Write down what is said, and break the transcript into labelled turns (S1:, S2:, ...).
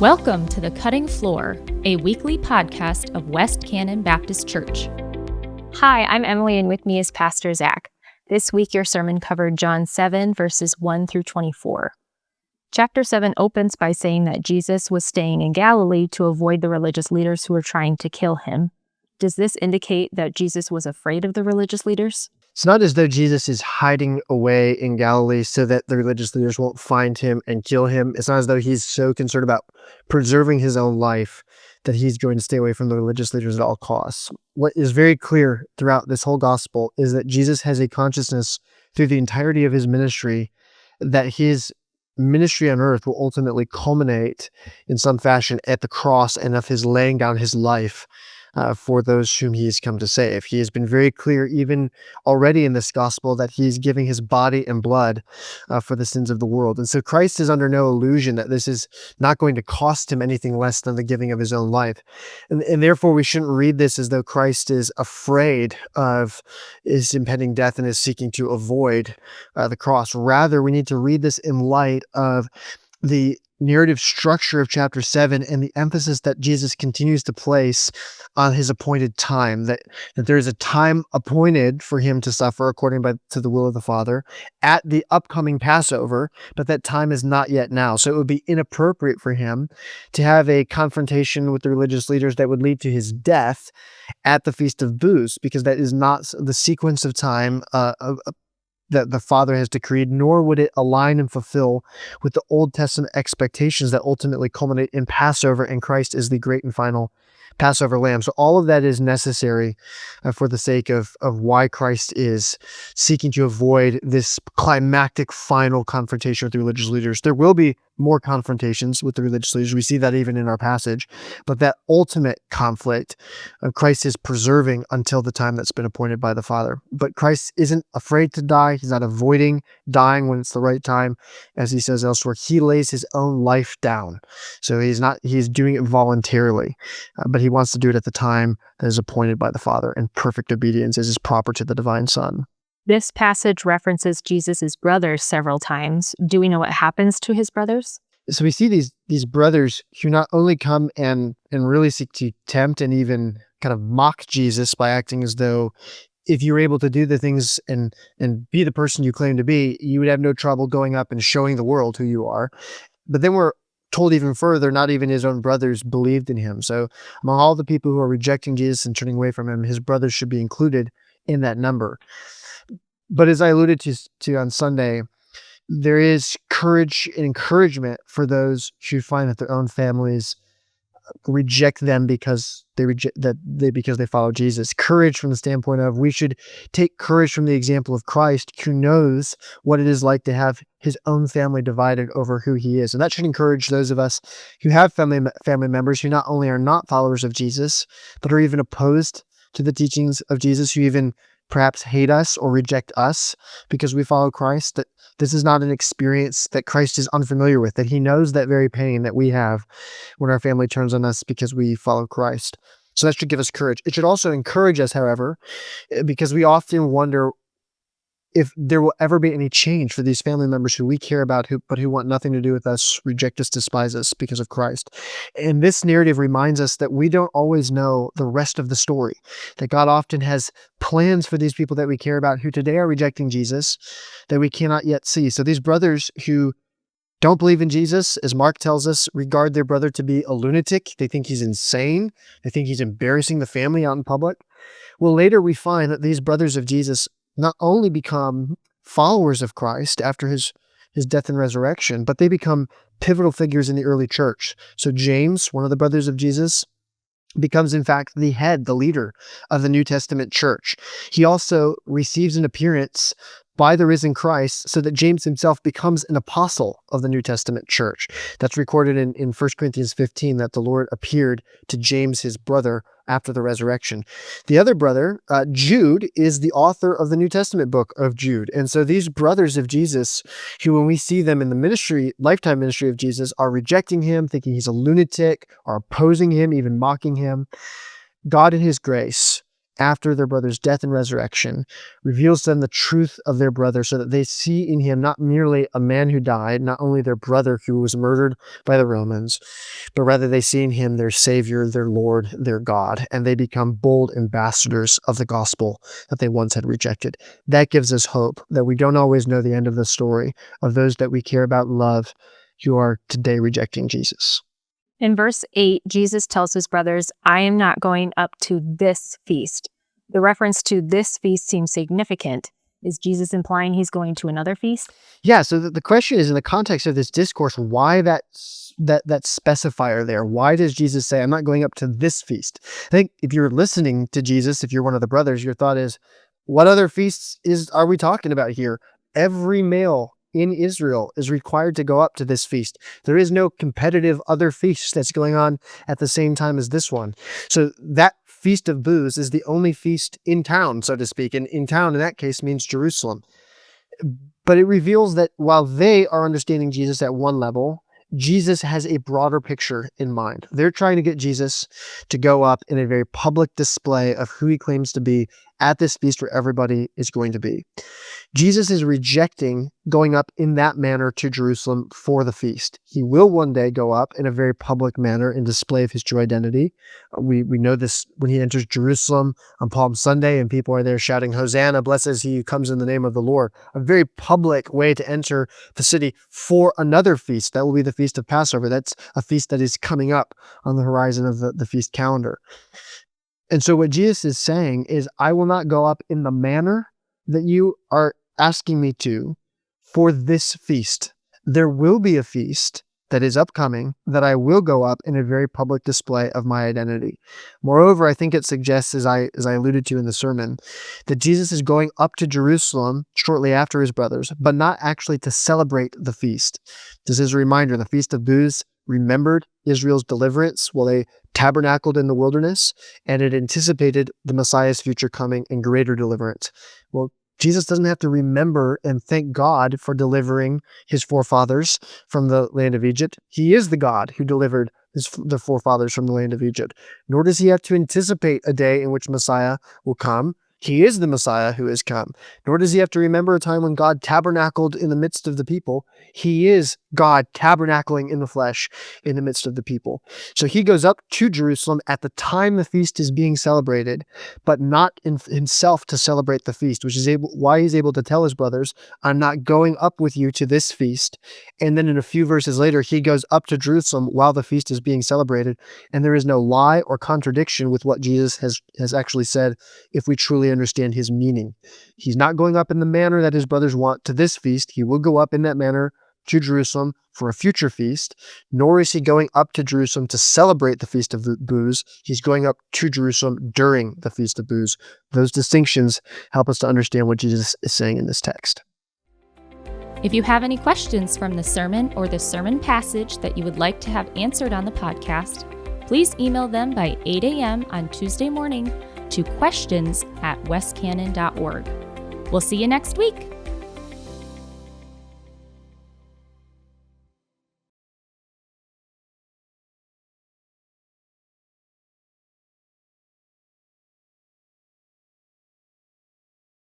S1: Welcome to The Cutting Floor, a weekly podcast of West Cannon Baptist Church.
S2: Hi, I'm Emily, and with me is Pastor Zach. This week, your sermon covered John 7, verses 1 through 24. Chapter 7 opens by saying that Jesus was staying in Galilee to avoid the religious leaders who were trying to kill him. Does this indicate that Jesus was afraid of the religious leaders?
S3: It's not as though Jesus is hiding away in Galilee so that the religious leaders won't find him and kill him. It's not as though he's so concerned about preserving his own life that he's going to stay away from the religious leaders at all costs. What is very clear throughout this whole gospel is that Jesus has a consciousness through the entirety of his ministry that his ministry on earth will ultimately culminate in some fashion at the cross and of his laying down his life for those whom he has come to save. He has been very clear, even already in this gospel, that he's giving his body and blood for the sins of the world. And so Christ is under no illusion that this is not going to cost him anything less than the giving of his own life. And therefore, we shouldn't read this as though Christ is afraid of his impending death and is seeking to avoid the cross. Rather, we need to read this in light of the narrative structure of chapter 7 and the emphasis that Jesus continues to place on his appointed time, that there is a time appointed for him to suffer according to the will of the Father at the upcoming Passover, but that time is not yet now. So it would be inappropriate for him to have a confrontation with the religious leaders that would lead to his death at the Feast of Booths, because that is not the sequence of time that the Father has decreed, nor would it align and fulfill with the Old Testament expectations that ultimately culminate in Passover, and Christ is the great and final Passover lamb. So all of that is necessary for the sake of why Christ is seeking to avoid this climactic final confrontation with the religious leaders. There will be more confrontations with the religious leaders. We see that even in our passage. But that ultimate conflict, Christ is preserving until the time that's been appointed by the Father. But Christ isn't afraid to die. He's not avoiding dying when it's the right time. As he says elsewhere, he lays his own life down. So he's doing it voluntarily. But he wants to do it at the time that is appointed by the Father, and perfect obedience is proper to the divine Son.
S2: This passage references Jesus' brothers several times. Do we know what happens to his brothers?
S3: So we see these brothers who not only come and really seek to tempt and even kind of mock Jesus by acting as though if you were able to do the things and be the person you claim to be, you would have no trouble going up and showing the world who you are. But then we're told even further, not even his own brothers believed in him. So among all the people who are rejecting Jesus and turning away from him, his brothers should be included in that number. But as I alluded to on Sunday, there is courage and encouragement for those who find that their own families reject them because they follow Jesus. Courage from the standpoint of we should take courage from the example of Christ, who knows what it is like to have his own family divided over who he is. And that should encourage those of us who have family members who not only are not followers of Jesus, but are even opposed to the teachings of Jesus, who even perhaps hate us or reject us because we follow Christ, that this is not an experience that Christ is unfamiliar with, that he knows that very pain that we have when our family turns on us because we follow Christ. So that should give us courage. It should also encourage us, however, because we often wonder if there will ever be any change for these family members who we care about, but who want nothing to do with us, reject us, despise us because of Christ. And this narrative reminds us that we don't always know the rest of the story, that God often has plans for these people that we care about who today are rejecting Jesus that we cannot yet see. So these brothers who don't believe in Jesus, as Mark tells us, regard their brother to be a lunatic. They think he's insane. They think he's embarrassing the family out in public. Well, later we find that these brothers of Jesus not only become followers of Christ after his death and resurrection, but they become pivotal figures in the early church. So James, one of the brothers of Jesus, becomes in fact the head, the leader of the New Testament church. He also receives an appearance by the risen Christ so that James himself becomes an apostle of the New Testament church. That's recorded in 1 Corinthians 15, that the Lord appeared to James, his brother, after the resurrection. The other brother, Jude, is the author of the New Testament book of Jude. And so these brothers of Jesus, who when we see them in the lifetime ministry of Jesus, are rejecting him, thinking he's a lunatic, are opposing him, even mocking him, God in his grace after their brother's death and resurrection, reveals to them the truth of their brother so that they see in him not merely a man who died, not only their brother who was murdered by the Romans, but rather they see in him their Savior, their Lord, their God, and they become bold ambassadors of the gospel that they once had rejected. That gives us hope that we don't always know the end of the story of those that we care about and love who are today rejecting Jesus.
S2: In verse 8, Jesus tells his brothers, I am not going up to this feast. The reference to this feast seems significant. Is Jesus implying he's going to another feast?
S3: Yeah, so the question is, in the context of this discourse, why that specifier there? Why does Jesus say, I'm not going up to this feast? I think if you're listening to Jesus, if you're one of the brothers, your thought is, what other feasts are we talking about here? Every male in Israel is required to go up to this feast. There is no competitive other feast that's going on at the same time as this one. So that Feast of Booths is the only feast in town, so to speak. And in town, in that case, means Jerusalem. But it reveals that while they are understanding Jesus at one level, Jesus has a broader picture in mind. They're trying to get Jesus to go up in a very public display of who he claims to be at this feast where everybody is going to be. Jesus is rejecting going up in that manner to Jerusalem for the feast. He will one day go up in a very public manner in display of his true identity. We know this when he enters Jerusalem on Palm Sunday and people are there shouting, Hosanna, blessed is he who comes in the name of the Lord. A very public way to enter the city for another feast. That will be the Feast of Passover. That's a feast that is coming up on the horizon of the feast calendar. And so what Jesus is saying is, I will not go up in the manner that you are asking me to for this feast. There will be a feast that is upcoming that I will go up in a very public display of my identity. Moreover, I think it suggests, as I alluded to in the sermon, that Jesus is going up to Jerusalem shortly after his brothers, but not actually to celebrate the feast. This is a reminder, the Feast of Booths remembered Israel's deliverance while they tabernacled in the wilderness, and it anticipated the Messiah's future coming and greater deliverance. Well, Jesus doesn't have to remember and thank God for delivering his forefathers from the land of Egypt. He is the God who delivered the forefathers from the land of Egypt. Nor does he have to anticipate a day in which Messiah will come. He is the Messiah who has come. Nor does he have to remember a time when God tabernacled in the midst of the people. He is God tabernacling in the flesh in the midst of the people. So he goes up to Jerusalem at the time the feast is being celebrated, but not in himself to celebrate the feast, which is why he's able to tell his brothers, I'm not going up with you to this feast. And then in a few verses later, he goes up to Jerusalem while the feast is being celebrated. And there is no lie or contradiction with what Jesus has actually said if we truly understand his meaning. He's not going up in the manner that his brothers want to this feast. He will go up in that manner to Jerusalem for a future feast, nor is he going up to Jerusalem to celebrate the Feast of Booths. He's going up to Jerusalem during the Feast of Booths. Those distinctions help us to understand what Jesus is saying in this text.
S1: If you have any questions from the sermon or the sermon passage that you would like to have answered on the podcast, please email them by 8 a.m. on Tuesday morning to questions@westcannon.org. We'll see you next week.